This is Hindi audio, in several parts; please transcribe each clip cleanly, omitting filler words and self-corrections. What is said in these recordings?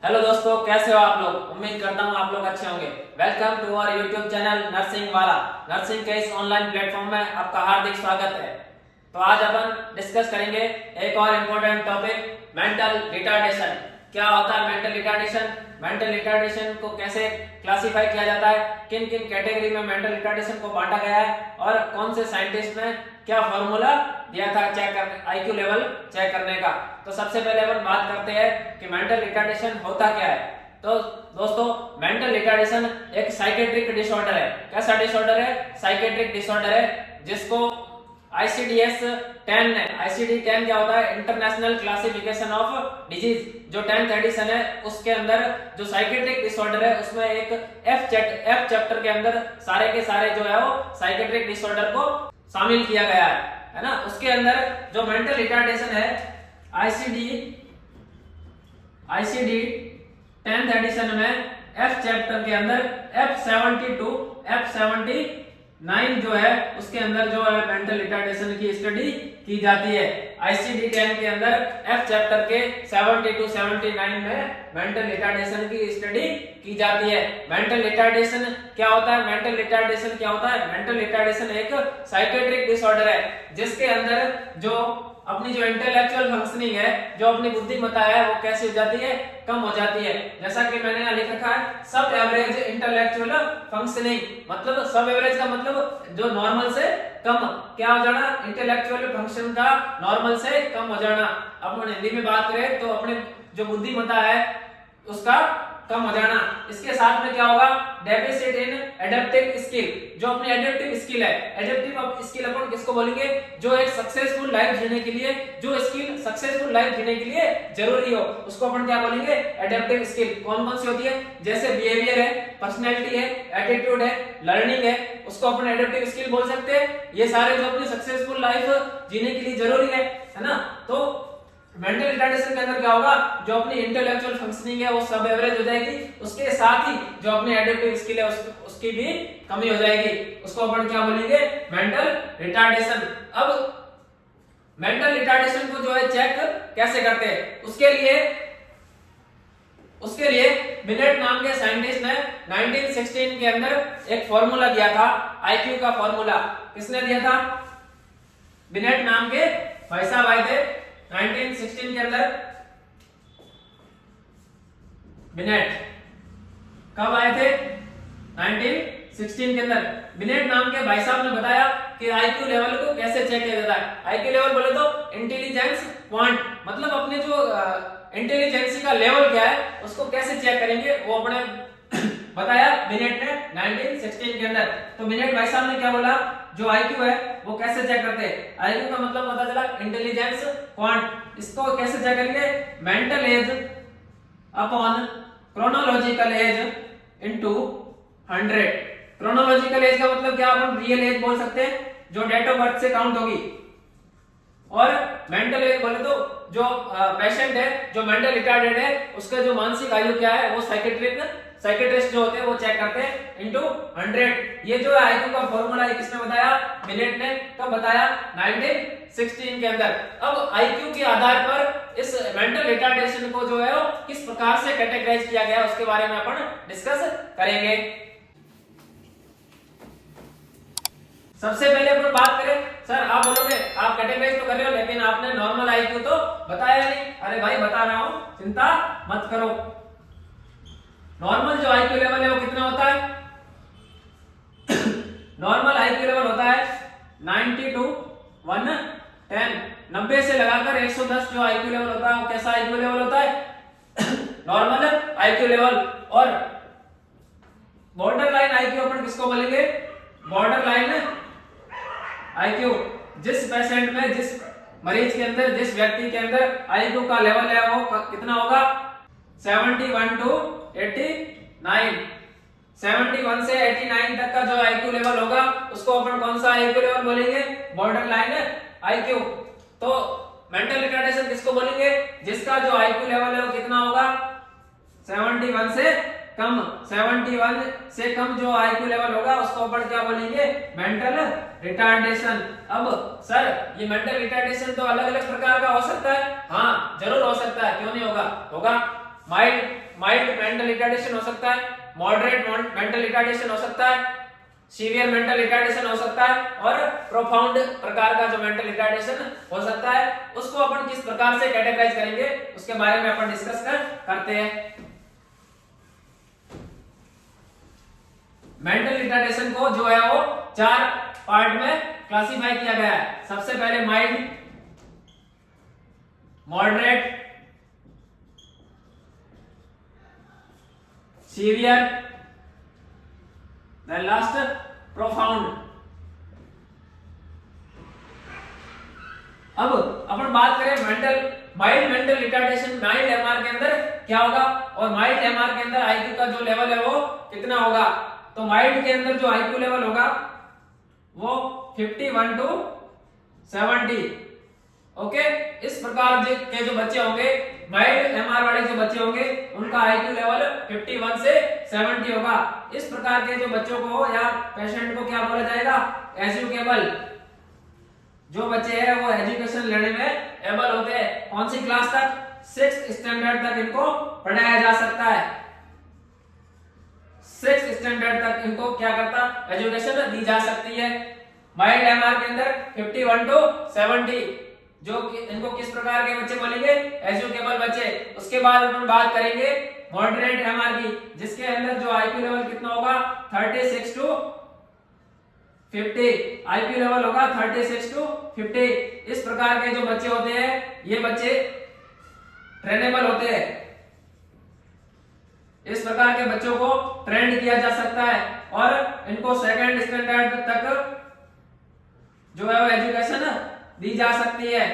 हेलो दोस्तों, कैसे हो आप लोग। उम्मीद करता हूँ आप लोग अच्छे होंगे। Welcome to our YouTube channel nursing वाला। नर्सिंग के इस ऑनलाइन प्लेटफॉर्म में आपका हार्दिक स्वागत है। तो आज अपन डिस्कस करेंगे एक और इम्पोर्टेंट टॉपिक, मेंटल रिटार्डेशन। क्या होता है मेंटल रिटार्डेशन, मेंटल रिटार्डेशन को कैसे क्लासिफाई किया जाता है, किन किन कैटेगरी में मेंटल रिटार्डेशन को बांटा गया है और कौन से साइंटिस्ट ने क्या फॉर्मूला दिया था चेक करने, आईक्यू लेवल चेक करने का। तो सबसे पहले अपन बात करते हैं कि मेंटल रिटार्डेशन होता क्या है। तो दोस्तों, मेंटल रिटार्डेशन एक साइकेट्रिक डिसऑर्डर है। कैसा डिसऑर्डर है? साइकेट्रिक डिसऑर्डर है, जिसको ICD-10 ने, ICD-10 क्या होता है? इंटरनेशनल क्लासिफिकेशन ऑफ डिजीज, जो 10th एडिशन है उसके अंदर जो साइकेट्रिक डिसऑर्डर है उसमें एक F चैप्टर के अंदर सारे के सारे जो है वो साइकेट्रिक डिसऑर्डर को शामिल किया गया है ना। उसके अंदर जो मेंटल रिटार्डेशन है ICD 10th एडिशन में F चैप्टर के अंदर F72 F79 जो है उसके अंदर जो है मेंटल रिटार्डेशन की स्टडी की जाती है। ICD-10 के अंदर F चैप्टर के 72 79 में मेंटल रिटार्डेशन की स्टडी की जाती है। मेंटल रिटार्डेशन क्या होता है? मेंटल रिटार्डेशन क्या होता है? मेंटल रिटार्डेशन एक साइकेट्रिक डिसऑर्डर है, जिसके अंदर जो अपनी जो इंटेलेक्चुअल फंक्शनिंग है, जो अपनी बुद्धिमत्ता है, वो कैसी हो जाती है? कम हो जाती है। जैसा कि मैंने यहाँ लिख रखा है, सब एवरेज इंटेलेक्चुअल फंक्शनिंग। मतलब सब एवरेज का मतलब जो नॉर्मल से कम क्या हो जाना, इंटेलेक्चुअल फंक्शन का नॉर्मल से कम हो जाना। अब हम हिंदी में बात करें तो अपने जो बुद्धिमत्ता है उसका कम हो जाना। इसके साथ में क्या होगा? डेफिसिट इन एडेप्टिव स्किल, जो अपनी एडेप्टिव स्किल है। एडेप्टिव स्किल अपन किसको बोलेंगे? जो एक सक्सेसफुल लाइफ जीने के लिए, जो स्किल सक्सेसफुल लाइफ जीने के लिए जरूरी हो, उसको अपन क्या बोलेंगे? Adaptive skill. कौन कौन सी होती है? जैसे बिहेवियर है, पर्सनैलिटी है, एटीट्यूड है, लर्निंग है, उसको अपन एडेप्टिव स्किल बोल सकते हैं। ये सारे जो अपनी सक्सेसफुल लाइफ जीने के लिए जरूरी है ना। तो मेंटल रिटार्डेशन के अंदर क्या होगा? जो अपनी इंटेलेक्चुअल फंक्शनिंग है वो सब एवरेज हो जाएगी, उसके साथ ही जो अपनी एडेप्टिव स्किल है उसकी भी कमी हो जाएगी। उसको अपन क्या बोलेंगे? Mental retardation. अब मेंटल रिटार्डेशन को जो है चेक कैसे करते हैं? उसके लिए बिनेट नाम के साइंटिस्ट ने 1916 के अंदर एक फॉर्मूला दिया था, आईक्यू का फॉर्मूला। किसने दिया था? बिनेट नाम के भाई साहब आए थे 1916 के अंदर। बिनेट कब आए थे? 1916 के अंदर। बिनेट नाम के भाई साहब ने बताया कि आईक्यू लेवल को कैसे चेक किया जाता है। आईक्यू लेवल बोले तो इंटेलिजेंस क्वांट, मतलब अपने जो इंटेलिजेंसी का लेवल क्या है उसको कैसे चेक करेंगे वो अपने बताया बिनेट ने 1916 के अंदर। तो बिनेट भाई साहब ने क्या बोला? जो आईक्यू है वो कैसे चेक करते हैं? आईक्यू का मतलब पता चला इंटेलिजेंस क्वांट। इसको कैसे चेक करेंगे? Mental age upon chronological age into 100। Chronological age का मतलब क्या? अपन रियल एज बोल सकते हैं, जो डेट ऑफ बर्थ से काउंट होगी। और मेंटल एज बोले तो जो पेशेंट है, जो मेंटल रिटार्डेड है, उसका जो मानसिक आयु क्या है वो साइकेट्रिस्ट जो होते हैं वो चेक करते हैं इनटू 100। ये जो आईक्यू का फॉर्मूला है किसने बताया? बिनेट ने। कब बताया? 1916 के अंदर। अब आईक्यू के आधार पर इस मेंटल रिटार्डेशन को जो है वो किस प्रकार से कैटेगराइज किया गया उसके बारे में अपन डिस्कस करेंगे। सबसे पहले अपन बात करें, सर आप बोलोगे आप कैटेगराइज तो कर रहे हो लेकिन आपने नॉर्मल आईक्यू तो बताया नहीं। अरे भाई बता रहा हूं, चिंता मत करो। नॉर्मल जो आईक्यू लेवल है वो कितना होता है? नॉर्मल आईक्यू लेवल होता है 90 to 110। 90 से लगाकर 110 जो आईक्यू लेवल होता है वो कैसा आईक्यू लेवल होता है? Normal IQ level. और बॉर्डर लाइन आईक्यू अपन किसको बोलेंगे? Border line IQ. जिस पेशेंट में, जिस मरीज के अंदर, जिस व्यक्ति के अंदर आईक्यू का लेवल है वो कितना होगा? 71 to 89। 71 से 89 तक का जो आईक्यू लेवल होगा उसको अपन कौन सा आईक्यू लेवल बोलेंगे? Border line IQ. तो मेंटल रिटार्डेशन किसको बोलेंगे? जिसका जो आईक्यू लेवल है वो कितना होगा? 71 से कम। 71 से कम जो आईक्यू लेवल होगा उसको अपन क्या बोलेंगे? Mental retardation. अब सर ये मेंटल रिटार्डेशन तो अलग अलग प्रकार का हो सकता है। हाँ जरूर हो सकता है, क्यों नहीं होगा? होगा। माइल्ड माइल्ड मेंटल रिटार्डेशन हो सकता है, मॉडरेट मेंटल रिटार्डेशन हो सकता है, सीवियर मेंटल रिटार्डेशन हो सकता है और प्रोफाउंड प्रकार का जो मेंटल रिटार्डेशन हो सकता है। उसको अपन किस प्रकार से कैटेगराइज करेंगे उसके बारे में अपन डिस्कस करते हैं। मेंटल रिटार्डेशन को जो है वो 4 पार्ट में क्लासिफाई किया गया है। सबसे पहले mild, moderate, severe, then last profound. अब अपन बात करें mild mental retardation, mild MR के अंदर क्या होगा और माइल्ड एमआर के अंदर आईक्यू का जो लेवल है वो कितना होगा। तो माइल्ड के अंदर जो आईक्यू लेवल होगा वो 51 to 70। ओके, इस प्रकार के जो बच्चे होंगे, माइल्ड एमआर वाले जो बच्चे होंगे उनका आईक्यू लेवल 51 से 70 होगा। इस प्रकार के जो बच्चों को या पेशेंट को क्या बोला जाएगा, एजुकेबल। जो बच्चे हैं वो एजुकेशन लेने में एबल होते हैं। कौन सी क्लास तक, 6th स्टैंडर्ड तक इनको पढ़ाया जा सकता है। 6th स्टैंडर्ड तक इनको क्या करता, एजुकेशन दी जा सकती है। माइल्ड एमआर के अंदर 51 to 70 जो इनको किस प्रकार के बच्चे बोलेंगे, एजुकेबल बच्चे। उसके बाद अपन बात करेंगे मॉडरेट एमआर की, जिसके अंदर जो आईक्यू लेवल कितना होगा, 36 to 50। आईक्यू लेवल होगा 36 to 50। इस प्रकार के जो बच्चे होते हैं ये बच्चे ट्रेनेबल होते हैं। इस प्रकार के बच्चों को ट्रेंड किया जा सकता है और इनको 2nd स्टैंडर्ड तक जो है वो एजुकेशन दी जा सकती है।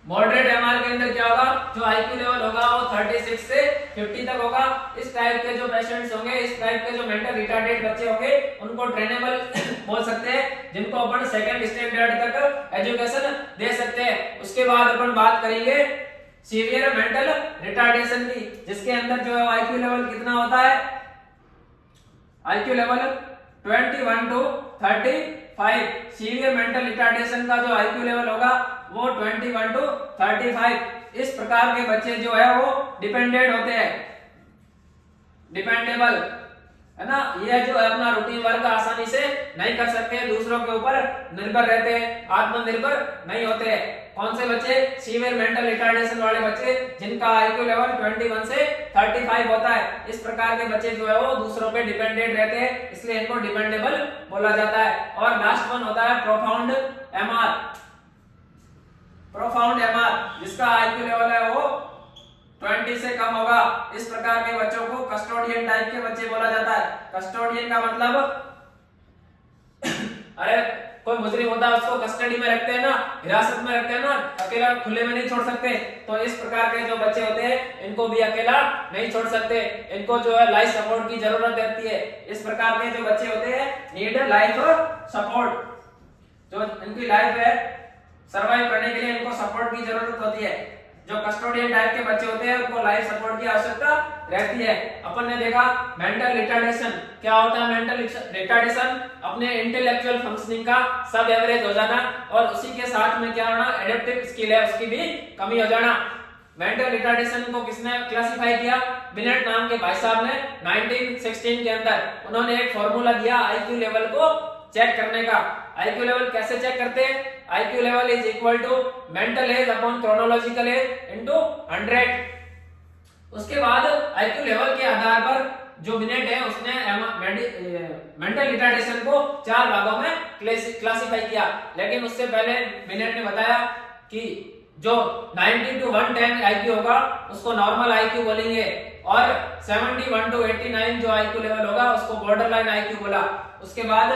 मॉडरेट एमआर के अंदर क्या होगा, जो आईक्यू लेवल होगा वो 36 से 50 तक होगा। इस टाइप के जो पेशेंट्स होंगे, इस टाइप के जो मेंटल रिटार्डेड बच्चे होंगे उनको ट्रेनेबल बोल सकते हैं, जिनको अपन 2nd स्टैंडर्ड तक एजुकेशन दे सकते हैं। उसके बाद अपन बात करेंगे सीवियर मेंटल रिटार्डेशन की, जिसके अंदर जो है आईक्यू लेवल कितना होता है, IQ level 21 to 35। Severe mental retardation का जो आईक्यू लेवल होगा वो 21 to 35। इस प्रकार के बच्चे जो है वो डिपेंडेंट होते हैं, डिपेंडेबल है ना। ये जो है अपना रूटीन वर्क आसानी से नहीं कर सकते, दूसरों के ऊपर निर्भर रहते हैं, आत्मनिर्भर नहीं होते। कौन से बच्चे, सीवियर मेंटल रिटार्डेशन वाले बच्चे जिनका आईक्यू लेवल 21 से 35 होता है। इस प्रकार के बच्चे जो है वो दूसरों पे डिपेंडेंट रहते हैं, इसलिए इनको डिपेंडेबल बोला जाता है। और लास्ट वन होता है प्रोफाउंड एमआर। प्रोफाउंड एमआर जिसका आईक्यू लेवल है वो 20 से कम होगा। इस प्रकार के बच्चों को कस्टोडियन टाइप के बच्चे बोला जाता है। कस्टोडियन का मतलब अरे कोई मुजरिम होता है उसको कस्टडी में रखते हैं ना, हिरासत में रखते हैं ना, अकेला खुले में नहीं छोड़ सकते। तो इस प्रकार के जो बच्चे होते हैं इनको भी अकेला नहीं छोड़ सकते, इनको जो है लाइफ सपोर्ट की जरूरत रहती है। इस प्रकार के जो बच्चे होते हैं नीड लाइफ सपोर्ट, जो इनकी लाइफ है सर्वाइव करने के लिए इनको सपोर्ट की जरूरत होती है। जो कस्टोडियन टाइप के बच्चे होते हैं उनको लाइफ सपोर्ट की आवश्यकता रहती है। अपन ने देखा मेंटल रिटार्डेशन क्या होता है। मेंटल रिटार्डेशन अपने इंटेलेक्चुअल फंक्शनिंग का सब एवरेज हो जाना और उसी के साथ में क्या होना, एडेप्टिव स्किल है उसकी भी कमी हो जाना। मेंटल रिटार्डेशन को किसने क्लासिफाई किया, बिनेट नाम के भाई साहब ने 1916 के अंदर उन्होंने एक फॉर्मूला दिया आईक्यू लेवल को चेक करने का। आईक्यू लेवल कैसे चेक करते हैं, IQ level is equal to mental age upon chronological age into 100। उसके बाद आईक्यू लेवल के आधार पर जो बिनेट है उसने मेंटल रिटार्डेशन को 4 भागों में क्लासिफाई किया। लेकिन उससे पहले बिनेट ने बताया कि जो 90 to 110 आईक्यू होगा उसको नॉर्मल आईक्यू बोलेंगे और 71 to 89 जो आईक्यू लेवल होगा उसको बॉर्डरलाइन आईक्यू बोला। उसके बाद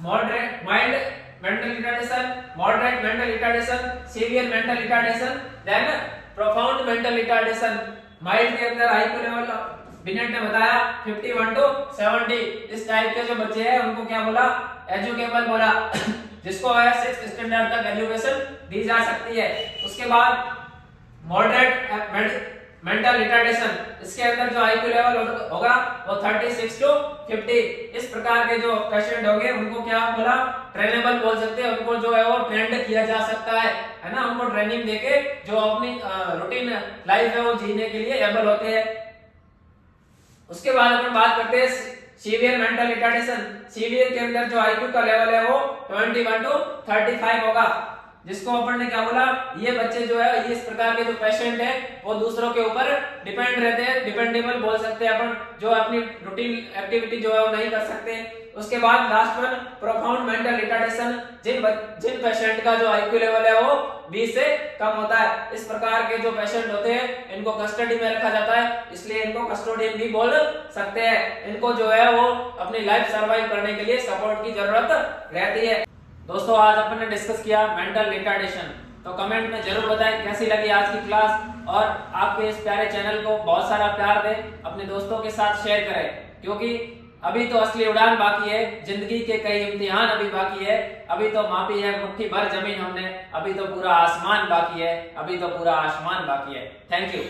moderate mild mental retardation, moderate mental retardation, severe mental retardation, then profound mental retardation. Mild के अंदर आईक्यू लेवल बिनेट ने बताया 51 to 70। इस टाइप के जो बच्चे हैं उनको क्या बोला, एजुकेबल बोला, जिसको है 6th स्टैंडर्ड तक एजुकेशन दी जा सकती है। उसके बाद मॉडरेट मेंटल रिटार्डेशन, इसके अंदर जो आईक्यू लेवल होगा वो 36 टू 50। इस प्रकार के जो पेशेंट होंगे उनको क्या बोला, ट्रेनेबल बोल सकते हैं, उनको जो है वो ट्रेंड किया जा सकता है ना, उनको ट्रेनिंग देके जो अपनी रूटीन लाइफ है वो जीने के लिए एबल होते हैं। उसके बाद अपन बात करते हैं सीवियर मेंटल रिटार्डेशन। सीवियर के अंदर जो आईक्यू का लेवल है वो 21 टू 35 होगा, जिसको अपन ने क्या बोला, ये बच्चे जो है ये इस प्रकार के जो पेशेंट है वो दूसरों के ऊपर डिपेंड रहते हैं, डिपेंडेबल बोल सकते हैं अपन, जो अपनी रूटीन एक्टिविटी जो है वो नहीं कर सकते। उसके बाद last one profound mental retardation, जिन पेशेंट का जो आईक्यू लेवल है वो 20 से कम होता है। इस प्रकार के जो पेशेंट होते हैं इनको कस्टडी में रखा जाता है, इसलिए इनको कस्टोडियन भी बोल सकते हैं। इनको जो है वो अपनी लाइफ सर्वाइव करने के लिए सपोर्ट की जरूरत रहती है। दोस्तों आज अपन ने डिस्कस किया मेंटल रिटार्डेशन, तो कमेंट में जरूर बताएं कैसी लगी आज की क्लास, और आपके इस प्यारे चैनल को बहुत सारा प्यार दें, अपने दोस्तों के साथ शेयर करें, क्योंकि अभी तो असली उड़ान बाकी है, जिंदगी के कई इम्तिहान अभी बाकी है। अभी तो मापी है मुट्ठी भर जमीन हमने, अभी तो पूरा आसमान बाकी है, अभी तो पूरा आसमान बाकी है। Thank you.